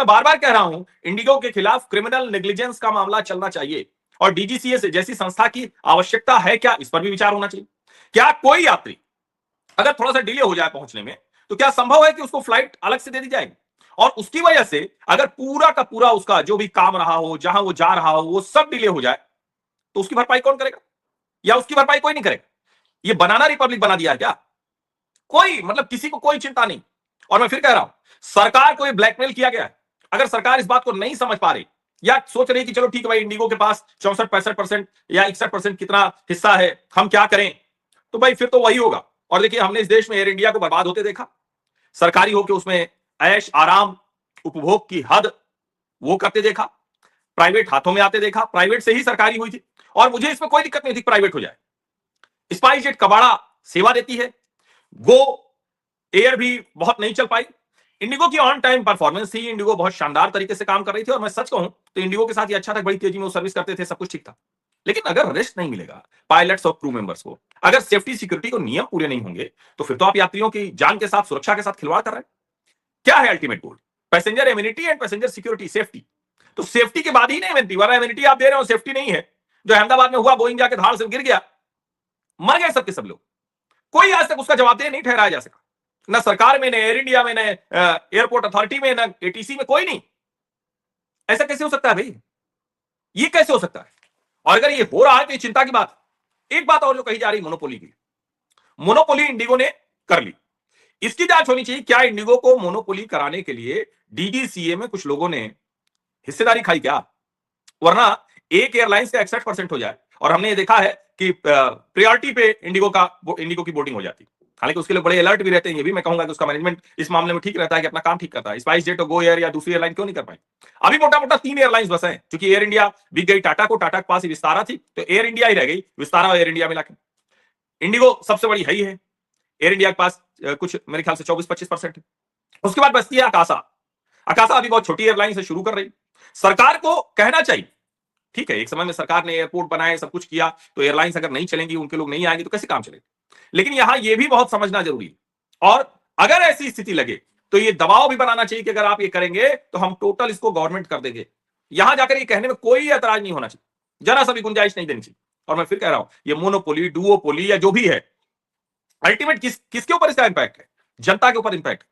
मैं बार बार कह रहा हूं, इंडिगो के खिलाफ क्रिमिनल नेग्लिजेंस का मामला चलना चाहिए और डीजीसीए से जैसी संस्था की आवश्यकता है क्या, इस पर भी विचार होना चाहिए। क्या कोई यात्री अगर थोड़ा सा डिले हो जाए पहुंचने में, तो क्या संभव है कि उसको फ्लाइट अलग से दे दी जाएगी, और उसकी वजह से अगर पूरा का पूरा उसका जो भी काम रहा हो, जहां वो जा रहा हो, वो सब डिले हो जाए, तो उसकी भरपाई कौन करेगा? या उसकी भरपाई कोई नहीं करेगा? ये बनाना रिपब्लिक बना दिया है क्या? कोई मतलब किसी को कोई चिंता नहीं। और मैं फिर कह रहा हूं, सरकार को ये ब्लैकमेल किया गया है। अगर सरकार इस बात को नहीं समझ पा रही या सोच रही कि चलो ठीक है भाई, इंडिगो के पास 64-65% या 61% कितना हिस्सा है, हम क्या करें, तो भाई फिर तो वही होगा। और देखिए, हमने इस देश में एयर इंडिया को बर्बाद होते देखा। सरकारी होकर उसमें ऐश आराम, उपभोग की हद वो करते देखा, प्राइवेट हाथों में आते देखा, प्राइवेट से ही सरकारी हुई थी। और मुझे इसमें कोई दिक्कत नहीं थी प्राइवेट हो जाए। स्पाइस जेट कबाड़ा सेवा देती है, गो एयर भी बहुत नहीं चल पाई। इंडिगो की ऑन टाइम परफॉर्मेंस थी, इंडिगो बहुत शानदार तरीके से काम कर रही थी, और मैं सच कहूं तो इंडिगो के साथ ये अच्छा था, बड़ी तेजी में वो सर्विस करते थे, सब कुछ ठीक था। लेकिन अगर रेस्ट नहीं मिलेगा पायलट्स और क्रू मेंबर्स को, अगर सेफ्टी सिक्योरिटी को नियम पूरे नहीं होंगे, तो फिर तो आप यात्रियों की जान के साथ, सुरक्षा के साथ खिलवाड़ कर रहे हैं। क्या है ultimate goal? Passenger amenity and passenger security, safety. तो सेफ्टी के बाद ही नहीं एमिनिटी, वरना एमिनिटी आप दे रहे हो, सेफ्टी नहीं है। जो अहमदाबाद में हुआ, बोइंग जाके धाड़ से गिर गया, मर गए सबके सब लोग, कोई आज तक उसका जवाबदेह नहीं ठहराया जा सका। ना सरकार में, ना एयर इंडिया में, ना एयरपोर्ट अथॉरिटी में, ना एटीसी में, कोई नहीं। ऐसा कैसे हो सकता है भाई? ये कैसे हो सकता है? और अगर ये हो रहा है तो ये चिंता की बात। एक बात और जो कही जा रही, मोनोपोली की, मोनोपोली इंडिगो ने कर ली, इसकी जांच होनी चाहिए। क्या इंडिगो को मोनोपोली कराने के लिए डीडीसीए में कुछ लोगों ने हिस्सेदारी खाई क्या? वरना एक एयरलाइंस का 61% हो जाए, और हमने ये देखा है कि प्रायोरिटी पे इंडिगो की बोर्डिंग हो जाती। हालांकि उसके लिए बड़े अलर्ट भी रहते हैं, ये भी मैं कहूंगा कि उसका मैनेजमेंट इस मामले में ठीक रहता है कि अपना काम ठीक करता है। स्पाइस जेट और गो एयर या दूसरी एयरलाइन क्यों नहीं कर पाई? अभी मोटा मोटा 3 एयरलाइंस बस हैं, क्योंकि एयर इंडिया बिक गई टाटा को, टाटा के पास ही विस्तारा थी, तो एयर इंडिया ही रह गई, विस्तारा और एयर इंडिया मिला के। इंडिगो सबसे बड़ी है ही है, एयर इंडिया के पास कुछ मेरे ख्याल से 24-25% है। उसके बाद बचती है आकाशा। आकाशा अभी बहुत छोटी एयरलाइन से शुरू कर रही। सरकार को कहना चाहिए, ठीक है, एक समय में सरकार ने एयरपोर्ट बनाए, सब कुछ किया, तो एयरलाइंस अगर नहीं चलेंगी, उनके लोग नहीं आएंगे, तो कैसे काम चलेगा? लेकिन यहां यह भी बहुत समझना जरूरी है। और अगर ऐसी स्थिति लगे तो ये दबाव भी बनाना चाहिए कि अगर आप ये करेंगे तो हम टोटल इसको गवर्नमेंट कर देंगे। यहां जाकर ये कहने में कोई एतराज नहीं होना चाहिए, जरा सा भी गुंजाइश नहीं देनी चाहिए। और मैं फिर कह रहा हूं, ये मोनोपोली, डुओपोली या जो भी है, अल्टीमेट किसके ऊपर इसका इंपैक्ट है? जनता के ऊपर इंपैक्ट।